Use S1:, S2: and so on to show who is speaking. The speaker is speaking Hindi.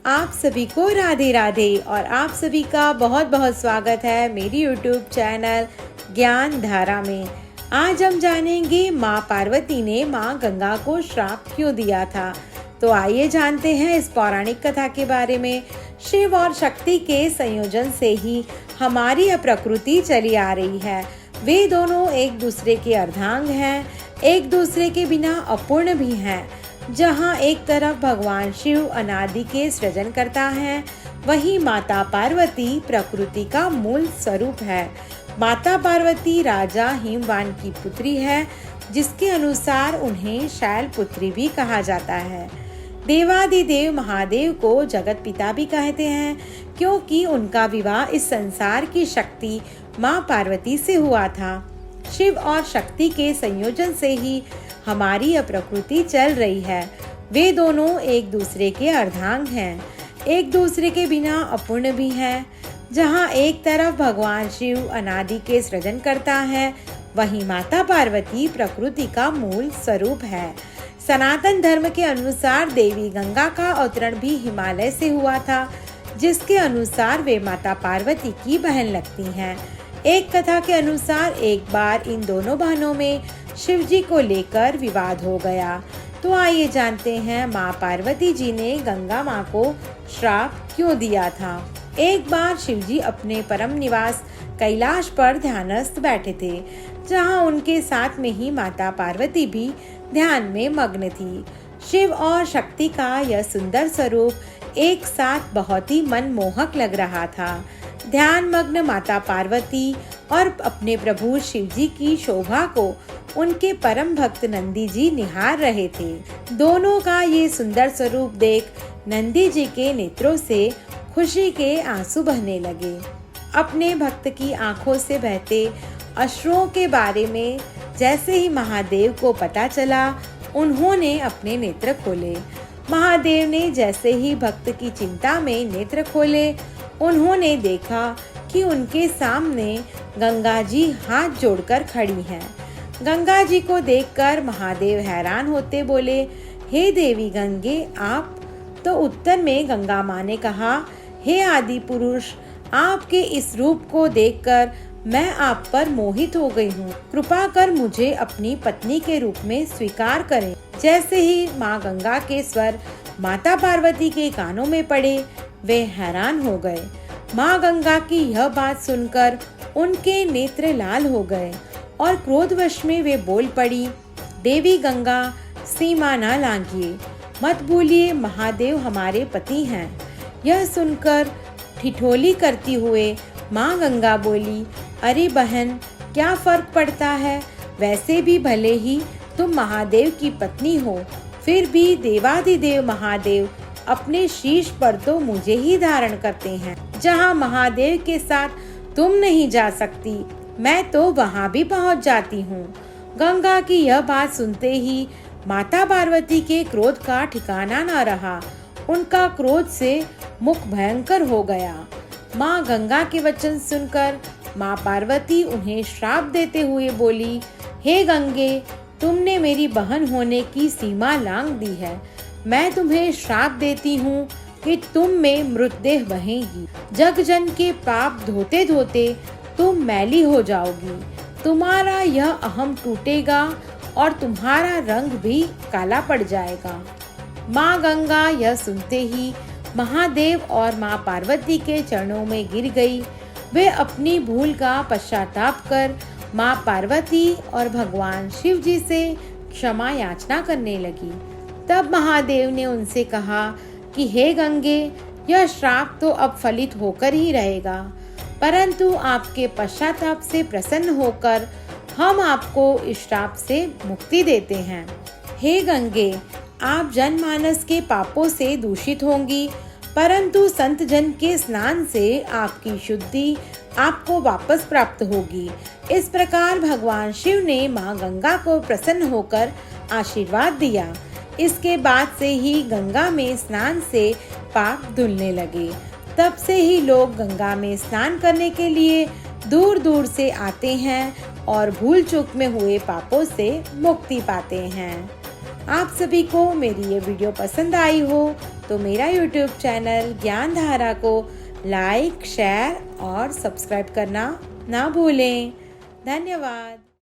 S1: आप सभी को राधे राधे और आप सभी का बहुत बहुत स्वागत है मेरी यूट्यूब चैनल ज्ञान धारा में। आज हम जानेंगे माँ पार्वती ने माँ गंगा को श्राप क्यों दिया था। तो आइए जानते हैं इस पौराणिक कथा के बारे में। शिव और शक्ति के संयोजन से ही हमारी यह प्रकृति चली आ रही है। वे दोनों एक दूसरे के अर्धांग हैं, एक दूसरे के बिना अपूर्ण भी हैं। जहाँ एक तरफ भगवान शिव अनादि के सृजन करता है, वहीं माता पार्वती प्रकृति का मूल स्वरूप है। माता पार्वती राजा हिमवान की पुत्री है, जिसके अनुसार उन्हें शैलपुत्री भी कहा जाता है। देवादिदेव महादेव को जगत पिता भी कहते हैं, क्योंकि उनका विवाह इस संसार की शक्ति माँ पार्वती से हुआ था। शिव और शक्ति के संयोजन से ही हमारी यह प्रकृति चल रही है। वे दोनों एक दूसरे के अर्धांग हैं, एक दूसरे के बिना अपूर्ण भी हैं। जहाँ एक तरफ भगवान शिव अनादि के सृजन करता है, वहीं माता पार्वती प्रकृति का मूल स्वरूप है। सनातन धर्म के अनुसार देवी गंगा का अवतरण भी हिमालय से हुआ था, जिसके अनुसार वे माता पार्वती की बहन लगती हैं। एक कथा के अनुसार एक बार इन दोनों बहनों में शिव जी को लेकर विवाद हो गया। तो आइए जानते हैं माँ पार्वती जी ने गंगा माँ को श्राप क्यों दिया था। एक बार शिव जी अपने परम निवास कैलाश पर ध्यानस्थ बैठे थे, जहाँ उनके साथ में ही माता पार्वती भी ध्यान में मग्न थी। शिव और शक्ति का यह सुंदर स्वरूप एक साथ बहुत ही मनमोहक लग रहा था। ध्यान मग्न माता पार्वती और अपने प्रभु शिव जी की शोभा को उनके परम भक्त नंदी जी निहार रहे थे। दोनों का ये सुंदर स्वरूप देख नंदी जी के नेत्रों से खुशी के आंसू बहने लगे। अपने भक्त की आंखों से बहते अश्रुओं के बारे में जैसे ही महादेव को पता चला, उन्होंने अपने नेत्र खोले। महादेव ने जैसे ही भक्त की चिंता में नेत्र खोले, उन्होंने देखा कि उनके सामने गंगा जी हाथ जोड़कर खड़ी हैं। गंगा जी को देखकर महादेव हैरान होते बोले, हे देवी गंगे आप। तो उत्तर में गंगा माँ ने कहा, हे आदि पुरुष, आपके इस रूप को देखकर मैं आप पर मोहित हो गई हूँ। कृपा कर मुझे अपनी पत्नी के रूप में स्वीकार करें। जैसे ही माँ गंगा के स्वर माता पार्वती के कानों में पड़े, वे हैरान हो गए। माँ गंगा की यह बात सुनकर उनके नेत्र लाल हो गए और क्रोधवश में वे बोल पड़ी, देवी गंगा सीमा न लांघिए, मत भूलिए महादेव हमारे पति हैं। यह सुनकर ठिठोली करती हुए माँ गंगा बोली, अरे बहन, क्या फर्क पड़ता है, वैसे भी भले ही तुम महादेव की पत्नी हो, फिर भी देवादिदेव महादेव अपने शीश पर तो मुझे ही धारण करते हैं। जहाँ महादेव के साथ तुम नहीं जा सकती, मैं तो वहाँ भी पहुँच जाती हूँ। गंगा की यह बात सुनते ही माता पार्वती के क्रोध का ठिकाना न रहा। उनका क्रोध से मुख भयंकर हो गया। माँ गंगा के वचन सुनकर माँ पार्वती उन्हें श्राप देते हुए बोली, हे गंगे, तुमने मेरी बहन होने की सीमा लांघ दी है। मैं तुम्हें श्राप देती हूँ कि तुम में मृतदेह बहेगी। जग जन के पाप धोते धोते तुम मैली हो जाओगी। तुम्हारा यह अहम टूटेगा और तुम्हारा रंग भी काला पड़ जाएगा। माँ गंगा यह सुनते ही महादेव और माँ पार्वती के चरणों में गिर गई। वे अपनी भूल का पश्चाताप कर माँ पार्वती और भगवान शिव जी से क्षमा याचना करने लगी। तब महादेव ने उनसे कहा कि हे गंगे, यह श्राप तो अब फलित होकर ही रहेगा, परंतु आपके पश्चाताप से प्रसन्न होकर हम आपको इस श्राप से मुक्ति देते हैं। हे गंगे, आप जनमानस के पापों से दूषित होंगी, परंतु संत जन के स्नान से आपकी शुद्धि आपको वापस प्राप्त होगी। इस प्रकार भगवान शिव ने माँ गंगा को प्रसन्न होकर आशीर्वाद दिया। इसके बाद से ही गंगा में स्नान से पाप धुलने लगे। तब से ही लोग गंगा में स्नान करने के लिए दूर दूर से आते हैं और भूल चूक में हुए पापों से मुक्ति पाते हैं। आप सभी को मेरी ये वीडियो पसंद आई हो तो मेरा यूट्यूब चैनल ज्ञान धारा को लाइक, शेयर और सब्सक्राइब करना ना भूलें। धन्यवाद।